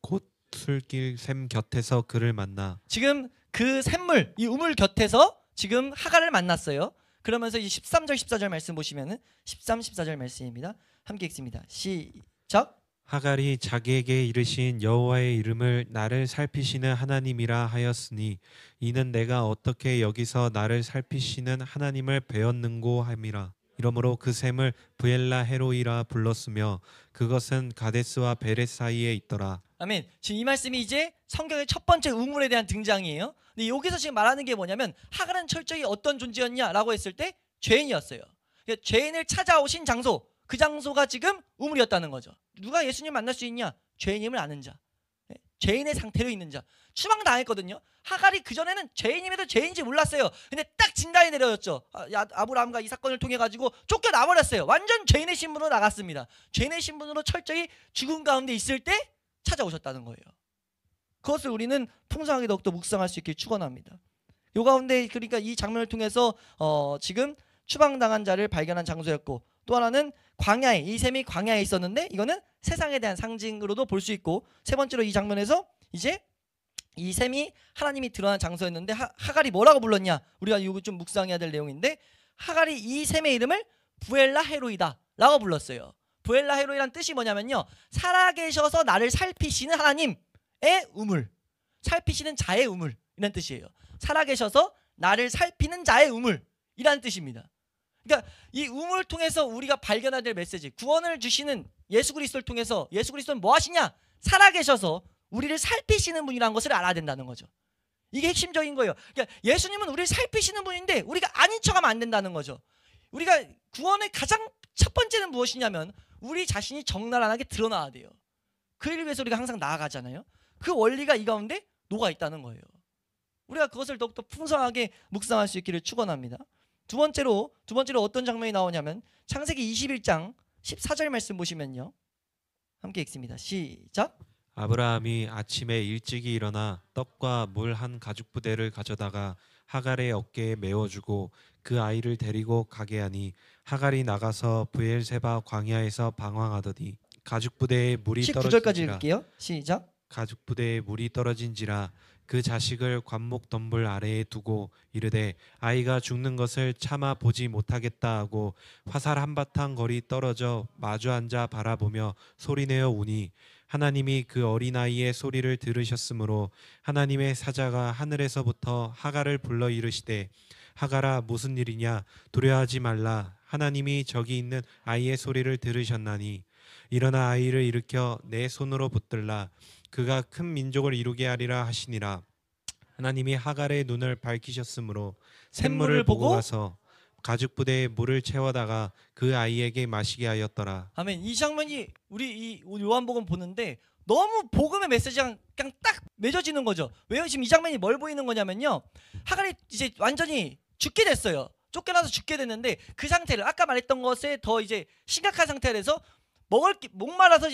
곧 술길 샘 곁에서 그를 만나. 지금 그 샘물, 이 우물 곁에서 지금 하갈을 만났어요. 그러면서 이제 13절 14절 말씀 보시면은 13, 14절 말씀입니다. 함께 읽습니다. 시작. 하갈이 자기에게 이르신 여호와의 이름을 나를 살피시는 하나님이라 하였으니 이는 내가 어떻게 여기서 나를 살피시는 하나님을 배웠는고 함이라. 이러므로 그 샘을 브엘라 헤로이라 불렀으며 그것은 가데스와 베렛 사이에 있더라. 아멘. 지금 이 말씀이 이제 성경의 첫 번째 우물에 대한 등장이에요. 근데 여기서 지금 말하는 게 뭐냐면, 하갈은 철저히 어떤 존재였냐라고 했을 때 죄인이었어요. 그러니까 죄인을 찾아오신 장소, 그 장소가 지금 우물이었다는 거죠. 누가 예수님 만날 수 있냐? 죄인임을 아는 자, 죄인의 상태로 있는 자. 추방당했거든요. 하갈이 그전에는 죄인임에도 죄인인지 몰랐어요. 근데 딱 진단이 내려졌죠. 아브라함과 이 사건을 통해 가지고 쫓겨나버렸어요. 완전 죄인의 신분으로 나갔습니다. 죄인의 신분으로 철저히 죽음 가운데 있을 때 찾아오셨다는 거예요. 그것을 우리는 풍성하게 더욱더 묵상할 수 있길 축원합니다. 요 가운데 그러니까 이 장면을 통해서 지금 추방당한 자를 발견한 장소였고, 또 하나는 광야에, 이 샘이 광야에 있었는데 이거는 세상에 대한 상징으로도 볼 수 있고, 세 번째로 이 장면에서 이제 이 샘이 하나님이 드러난 장소였는데 하갈이 뭐라고 불렀냐, 우리가 이거 좀 묵상해야 될 내용인데, 하갈이 이 샘의 이름을 부엘라 헤로이다 라고 불렀어요. 부엘라 헤로이란 뜻이 뭐냐면요, 살아계셔서 나를 살피시는 하나님의 우물, 살피시는 자의 우물 이란 뜻이에요. 살아계셔서 나를 살피는 자의 우물 이란 뜻입니다. 그러니까 이 우물을 통해서 우리가 발견해야 될 메시지, 구원을 주시는 예수 그리스도를 통해서 예수 그리스도는 뭐 하시냐? 살아계셔서 우리를 살피시는 분이라는 것을 알아야 된다는 거죠. 이게 핵심적인 거예요. 그러니까 예수님은 우리를 살피시는 분인데 우리가 아닌 척하면 안 된다는 거죠. 우리가 구원의 가장 첫 번째는 무엇이냐면, 우리 자신이 적나라하게 드러나야 돼요. 그 일을 위해서 우리가 항상 나아가잖아요. 그 원리가 이 가운데 녹아 있다는 거예요. 우리가 그것을 더욱더 풍성하게 묵상할 수 있기를 축원합니다. 두 번째로 어떤 장면이 나오냐면, 창세기 21장 14절 말씀 보시면요, 함께 읽습니다. 시작. 아브라함이 아침에 일찍이 일어나 떡과 물 한 가죽 부대를 가져다가 하갈의 어깨에 메워주고 그 아이를 데리고 가게 하니 하갈이 나가서 브엘세바 광야에서 방황하더니 가죽 부대에 물이 19절까지 떨어진지라. 읽을게요. 시작. 가죽 부대에 물이 떨어진지라 그 자식을 관목 덤불 아래에 두고 이르되 아이가 죽는 것을 참아 보지 못하겠다 하고 화살 한바탕 거리 떨어져 마주 앉아 바라보며 소리내어 우니 하나님이 그 어린아이의 소리를 들으셨으므로 하나님의 사자가 하늘에서부터 하갈을 불러 이르시되 하갈아 무슨 일이냐 두려워하지 말라 하나님이 저기 있는 아이의 소리를 들으셨나니 일어나 아이를 일으켜 내 손으로 붙들라 그가 큰 민족을 이루게 하리라 하시니라. 하나님이 하갈의 눈을 밝히셨으므로 샘물을 보고 가서 가죽 부대에 물을 채워다가 그 아이에게 마시게 하였더라. 아멘. 이 장면이 우리 이 요한복음 보는데 너무 복음의 메시지랑 그냥 딱 맺어지는 거죠. 왜요? 지금 이 장면이 뭘 보이는 거냐면요. 하갈이 이제 완전히 죽게 됐어요. 쫓겨나서 죽게 됐는데 그 상태를 아까 말했던 것에 더 이제 심각한 상태가 돼서 목말라서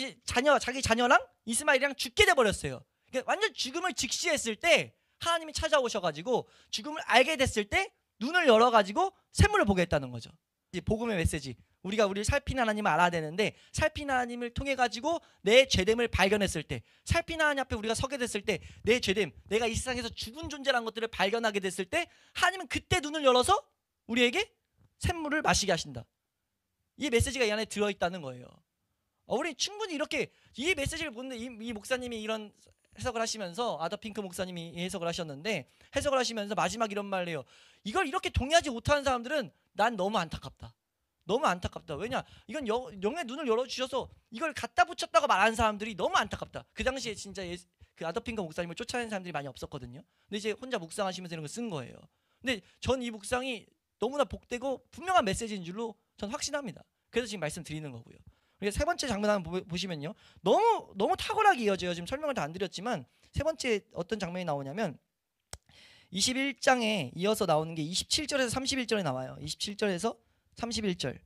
자기 자녀랑 이스마엘이랑 죽게 돼 버렸어요. 그러니까 완전 죽음을 직시했을 때 하나님이 찾아오셔가지고 죽음을 알게 됐을 때 눈을 열어가지고 샘물을 보게 했다는 거죠. 이제 복음의 메시지. 우리를 살피는 하나님을 알아야 되는데 살피는 하나님을 통해 가지고 내 죄됨을 발견했을 때, 살피는 하나님 앞에 우리가 서게 됐을 때 내 죄됨, 내가 이 세상에서 죽은 존재라는 것들을 발견하게 됐을 때 하나님은 그때 눈을 열어서 우리에게 샘물을 마시게 하신다. 이 메시지가 이 안에 들어있다는 거예요. 우리 충분히 이렇게 이 메시지를 보는데 이 목사님이 이런 해석을 하시면서 아더핑크 목사님이 해석을 하셨는데 해석을 하시면서 마지막 이런 말을 해요. 이걸 이렇게 동의하지 못하는 사람들은 난 너무 안타깝다. 너무 안타깝다. 왜냐? 이건 영의 눈을 열어주셔서 이걸 갖다 붙였다고 말하는 사람들이 너무 안타깝다. 그 당시에 진짜 그 아더핑크 목사님을 쫓아내는 사람들이 많이 없었거든요. 근데 이제 혼자 묵상하시면서 이런 걸 쓴 거예요. 근데 전 이 묵상이 너무나 복되고 분명한 메시지인 줄로 전 확신합니다. 그래서 지금 말씀드리는 거고요. 세 번째 장면 한번 보시면요. 너무 탁월하게 이어져요. 지금 설명을 다 안 드렸지만 세 번째 어떤 장면이 나오냐면 21장에 이어서 나오는 게 27절에서 31절에 나와요. 27절에서 31절.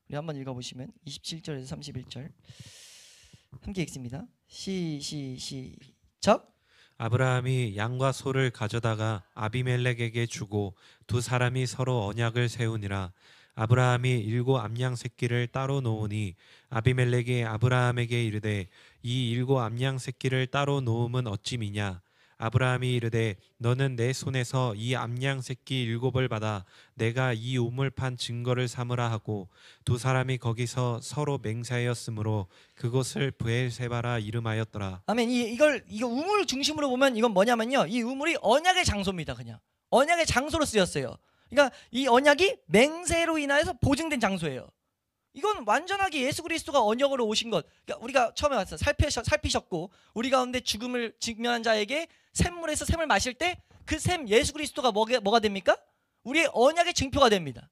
우리 한번 읽어보시면 27절에서 31절 함께 읽습니다. 시작. 아브라함이 양과 소를 가져다가 아비멜렉에게 주고 두 사람이 서로 언약을 세우니라. 아브라함이 7 암양 새끼를 따로 놓으니 아비멜렉이 아브라함에게 이르되 이 7 암양 새끼를 따로 놓음은 어찌미냐. 아브라함이 이르되 너는 내 손에서 이 암양 새끼 7을 받아 내가 이 우물 판 증거를 삼으라 하고 두 사람이 거기서 서로 맹세하였으므로 그곳을 브엘세바라 이름하였더라. 아멘. 이거 우물 중심으로 보면 이건 뭐냐면요. 이 우물이 언약의 장소입니다. 그냥 언약의 장소로 쓰였어요. 그러니까 이 언약이 맹세로 인하여서 보증된 장소예요. 이건 완전하게 예수 그리스도가 언약으로 오신 것. 그러니까 우리가 처음에 왔어요. 살피셨고 우리 가운데 죽음을 직면한 자에게 샘물에서 샘을 마실 때 그 샘 예수 그리스도가 뭐가 됩니까? 우리의 언약의 증표가 됩니다.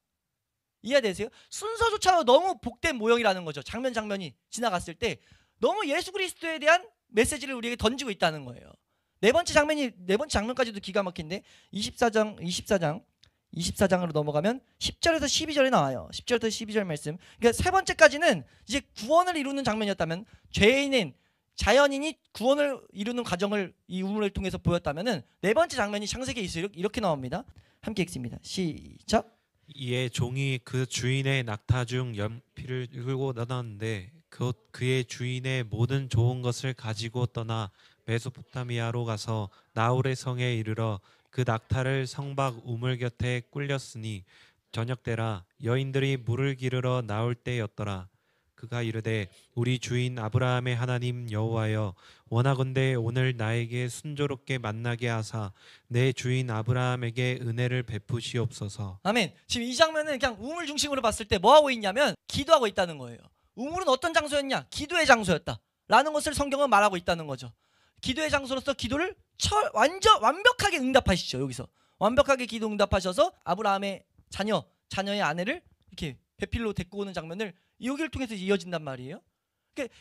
이해되세요? 순서조차도 너무 복된 모형이라는 거죠. 장면이 지나갔을 때 너무 예수 그리스도에 대한 메시지를 우리에게 던지고 있다는 거예요. 네 번째 장면까지도 기가 막힌데 24장으로 넘어가면 10절에서 12절에 나와요. 10절에서 12절 말씀. 그러니까 세 번째까지는 이제 구원을 이루는 장면이었다면 자연인이 구원을 이루는 과정을 이 우물을 통해서 보였다면은 네 번째 장면이 창세기에 있어요. 이렇게 나옵니다. 함께 읽습니다. 시작. 이에 종이 그 주인의 낙타 중 연필을 끌고 떠났는데 그의 주인의 모든 좋은 것을 가지고 떠나 메소포타미아로 가서 나홀의 성에 이르러 그 낙타를 성박 우물 곁에 꿀렸으니 저녁 때라 여인들이 물을 기르러 나올 때였더라. 그가 이르되 우리 주인 아브라함의 하나님 여호와여 원하건대 오늘 나에게 순조롭게 만나게 하사 내 주인 아브라함에게 은혜를 베푸시옵소서. 아멘. 지금 이 장면은 그냥 우물 중심으로 봤을 때 뭐하고 있냐면 기도하고 있다는 거예요. 우물은 어떤 장소였냐? 기도의 장소였다 라는 것을 성경은 말하고 있다는 거죠. 기도의 장소로서 기도를 완벽하게 응답하시죠. 여기서 완벽하게 기도 응답하셔서 아브라함의 자녀의 아내를 이렇게 배필로 데리고 오는 장면을 여기를 통해서 이어진단 말이에요. 그러니까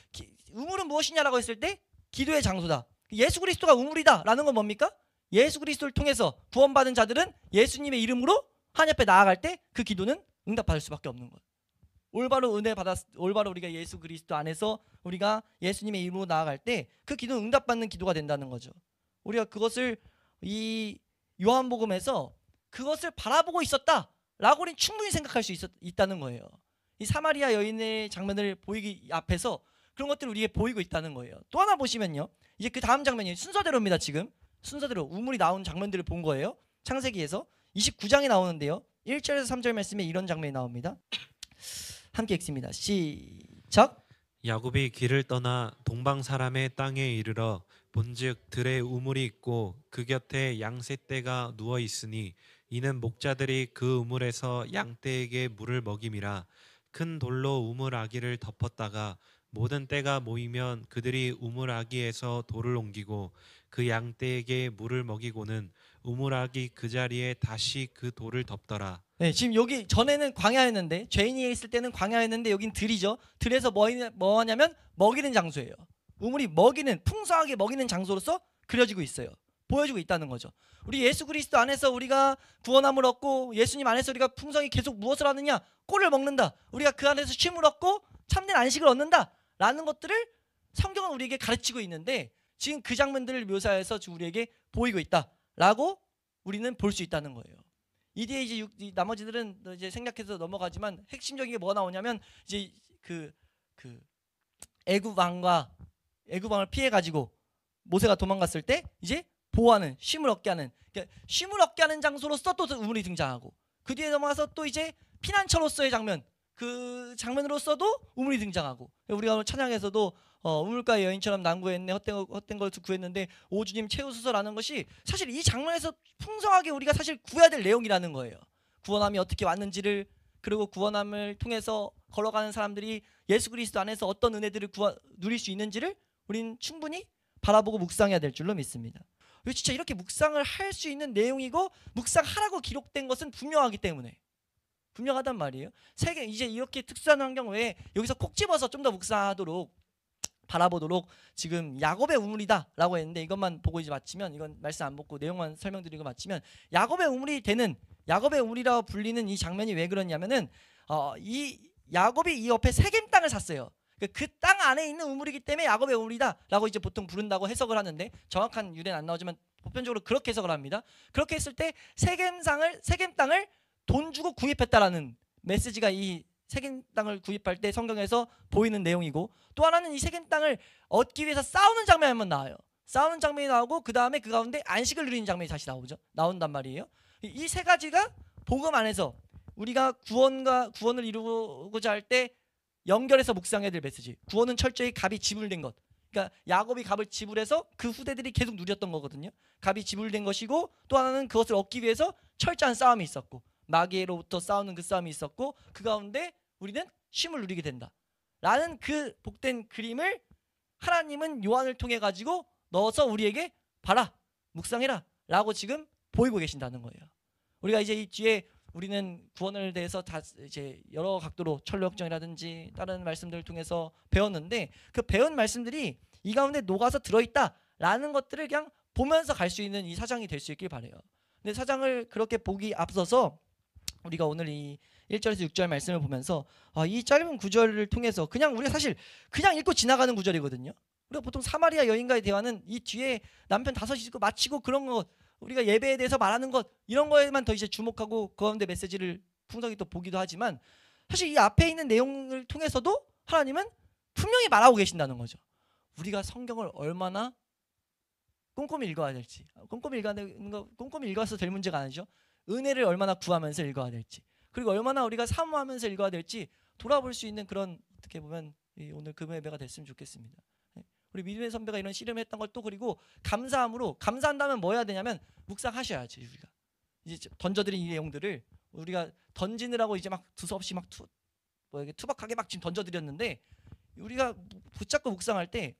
우물은 무엇이냐라고 했을 때 기도의 장소다. 예수 그리스도가 우물이다 라는 건 뭡니까? 예수 그리스도를 통해서 구원받은 자들은 예수님의 이름으로 하나님 앞에 나아갈 때 그 기도는 응답받을 수밖에 없는 거예요. 올바로 우리가 예수 그리스도 안에서 우리가 예수님의 이름으로 나아갈 때 그 기도는 응답받는 기도가 된다는 거죠. 우리가 그것을 이 요한복음에서 그것을 바라보고 있었다라고 우리는 충분히 생각할 수 있다는 거예요. 이 사마리아 여인의 장면을 보이기 앞에서 그런 것들을 우리에게 보이고 있다는 거예요. 또 하나 보시면요. 이제 그 다음 장면이 순서대로입니다. 지금 순서대로 우물이 나온 장면들을 본 거예요. 창세기에서 29장에 나오는데요. 1절에서 3절 말씀에 이런 장면이 나옵니다. 함께 읽습니다. 시작. 야곱이 길을 떠나 동방 사람의 땅에 이르러 본즉 들에 우물이 있고 그 곁에 양새떼가 누워 있으니 이는 목자들이 그 우물에서 양떼에게 물을 먹임이라. 큰 돌로 우물 아기를 덮었다가 모든 떼가 모이면 그들이 우물 아기에서 돌을 옮기고 그 양떼에게 물을 먹이고는 우물 아기 그 자리에 다시 그 돌을 덮더라. 네, 지금 여기 전에는 광야였는데 죄인이 있을 때는 광야였는데 여긴 들이죠. 들에서 뭐 하냐면 먹이는 장소예요. 우물이 먹이는 풍성하게 먹이는 장소로서 그려지고 있어요. 보여주고 있다는 거죠. 우리 예수 그리스도 안에서 우리가 구원함을 얻고 예수님 안에서 우리가 풍성히 계속 무엇을 하느냐? 꼴을 먹는다. 우리가 그 안에서 쉼을 얻고 참된 안식을 얻는다 라는 것들을 성경은 우리에게 가르치고 있는데 지금 그 장면들을 묘사해서 우리에게 보이고 있다라고 우리는 볼 수 있다는 거예요. 이 뒤에 이제 나머지들은 이제 생략해서 넘어가지만 핵심적인 게 뭐 나오냐면 이제 그 애굽 왕을 피해 가지고 모세가 도망갔을 때 이제 보호하는 쉼을 얻게 하는, 그러니까 쉼을 얻게 하는 장소로서 또 우물이 등장하고 그 뒤에 넘어가서 또 이제 피난처로서의 장면, 그 장면으로서도 우물이 등장하고 우리가 오늘 찬양에서도 우물가의 여인처럼 난구했네 헛된 것을 구했는데 오 주님 채우소서라는 것이 사실 이 장면에서 풍성하게 우리가 사실 구해야 될 내용이라는 거예요. 구원함이 어떻게 왔는지를, 그리고 구원함을 통해서 걸어가는 사람들이 예수 그리스도 안에서 어떤 은혜들을 누릴 수 있는지를 우리는 충분히 바라보고 묵상해야 될 줄로 믿습니다. 그리고 진짜 이렇게 묵상을 할 수 있는 내용이고 묵상하라고 기록된 것은 분명하기 때문에 분명하단 말이에요. 세계 이제 이렇게 특수한 환경 외에 여기서 콕 집어서 좀 더 묵상하도록 바라보도록 지금 야곱의 우물이다라고 했는데 이것만 보고 이제 마치면, 이건 말씀 안 먹고 내용만 설명드리고 마치면, 야곱의 우물이 되는, 야곱의 우물이라고 불리는 이 장면이 왜 그러냐면은 이 야곱이 이 옆에 세겜 땅을 샀어요. 그 땅 안에 있는 우물이기 때문에 야곱의 우물이다라고 이제 보통 부른다고 해석을 하는데 정확한 유래는 안 나오지만 보편적으로 그렇게 해석을 합니다. 그렇게 했을 때 세겜 땅을 돈 주고 구입했다라는 메시지가 이 세겜 땅을 구입할 때 성경에서 보이는 내용이고, 또 하나는 이 세겜 땅을 얻기 위해서 싸우는 장면이 한번 나와요. 싸우는 장면이 나오고 그 다음에 그 가운데 안식을 누리는 장면이 다시 나온단 말이에요. 이 세 가지가 복음 안에서 우리가 구원을 이루고자 할 때 연결해서 묵상해야 될 메시지. 구원은 철저히 값이 지불된 것. 그러니까 야곱이 값을 지불해서 그 후대들이 계속 누렸던 거거든요. 값이 지불된 것이고, 또 하나는 그것을 얻기 위해서 철저한 싸움이 있었고, 마귀로부터 싸우는 그 싸움이 있었고, 그 가운데 우리는 쉼을 누리게 된다 라는 그 복된 그림을 하나님은 요한을 통해 가지고 넣어서 우리에게 봐라, 묵상해라 라고 지금 보이고 계신다는 거예요. 우리가 이제 이 뒤에 우리는 구원을 대해서 다 이제 여러 각도로 천류역정이라든지 다른 말씀들을 통해서 배웠는데, 그 배운 말씀들이 이 가운데 녹아서 들어있다라는 것들을 그냥 보면서 갈 수 있는 이 사장이 될 수 있길 바라요. 근데 사장을 그렇게 보기 앞서서 우리가 오늘 이 1절에서 6절 말씀을 보면서 이 짧은 구절을 통해서 그냥 우리가 사실 그냥 읽고 지나가는 구절이거든요. 우리가 보통 사마리아 여인과의 대화는 이 뒤에 남편 5이 있고 마치고 그런 것, 우리가 예배에 대해서 말하는 것, 이런 거에만 더 이제 주목하고 그 가운데 메시지를 풍성히 또 보기도 하지만, 사실 이 앞에 있는 내용을 통해서도 하나님은 분명히 말하고 계신다는 거죠. 우리가 성경을 얼마나 꼼꼼히 읽어야 될지, 꼼꼼히 읽어서 될 문제가 아니죠. 은혜를 얼마나 구하면서 읽어야 될지, 그리고 얼마나 우리가 사모하면서 읽어야 될지 돌아볼 수 있는 그런, 어떻게 보면 오늘 금요 예배가 됐으면 좋겠습니다. 우리 믿음의 선배가 이런 씨름을 했던 걸 또, 그리고 감사한다면 뭐 해야 되냐면 묵상하셔야지. 우리가 이제 던져드린 이 내용들을 우리가 던지느라고 이제 막 두서없이 막 투박하게 막 지금 던져드렸는데, 우리가 붙잡고 묵상할 때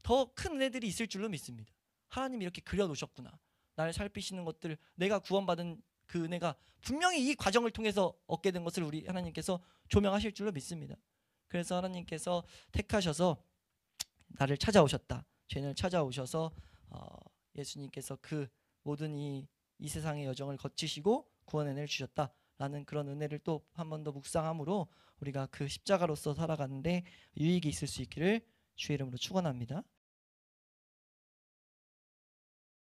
더 큰 은혜들이 있을 줄로 믿습니다. 하나님이 이렇게 그려놓으셨구나, 나를 살피시는 것들, 내가 구원받은 그 은혜가 분명히 이 과정을 통해서 얻게 된 것을 우리 하나님께서 조명하실 줄로 믿습니다. 그래서 하나님께서 택하셔서 나를 찾아오셨다, 죄인을 찾아오셔서 예수님께서 그 모든 이 세상의 여정을 거치시고 구원 은혜를 주셨다라는 그런 은혜를 또 한 번 더 묵상함으로 우리가 그 십자가로서 살아가는데 유익이 있을 수 있기를 주의 이름으로 축원합니다.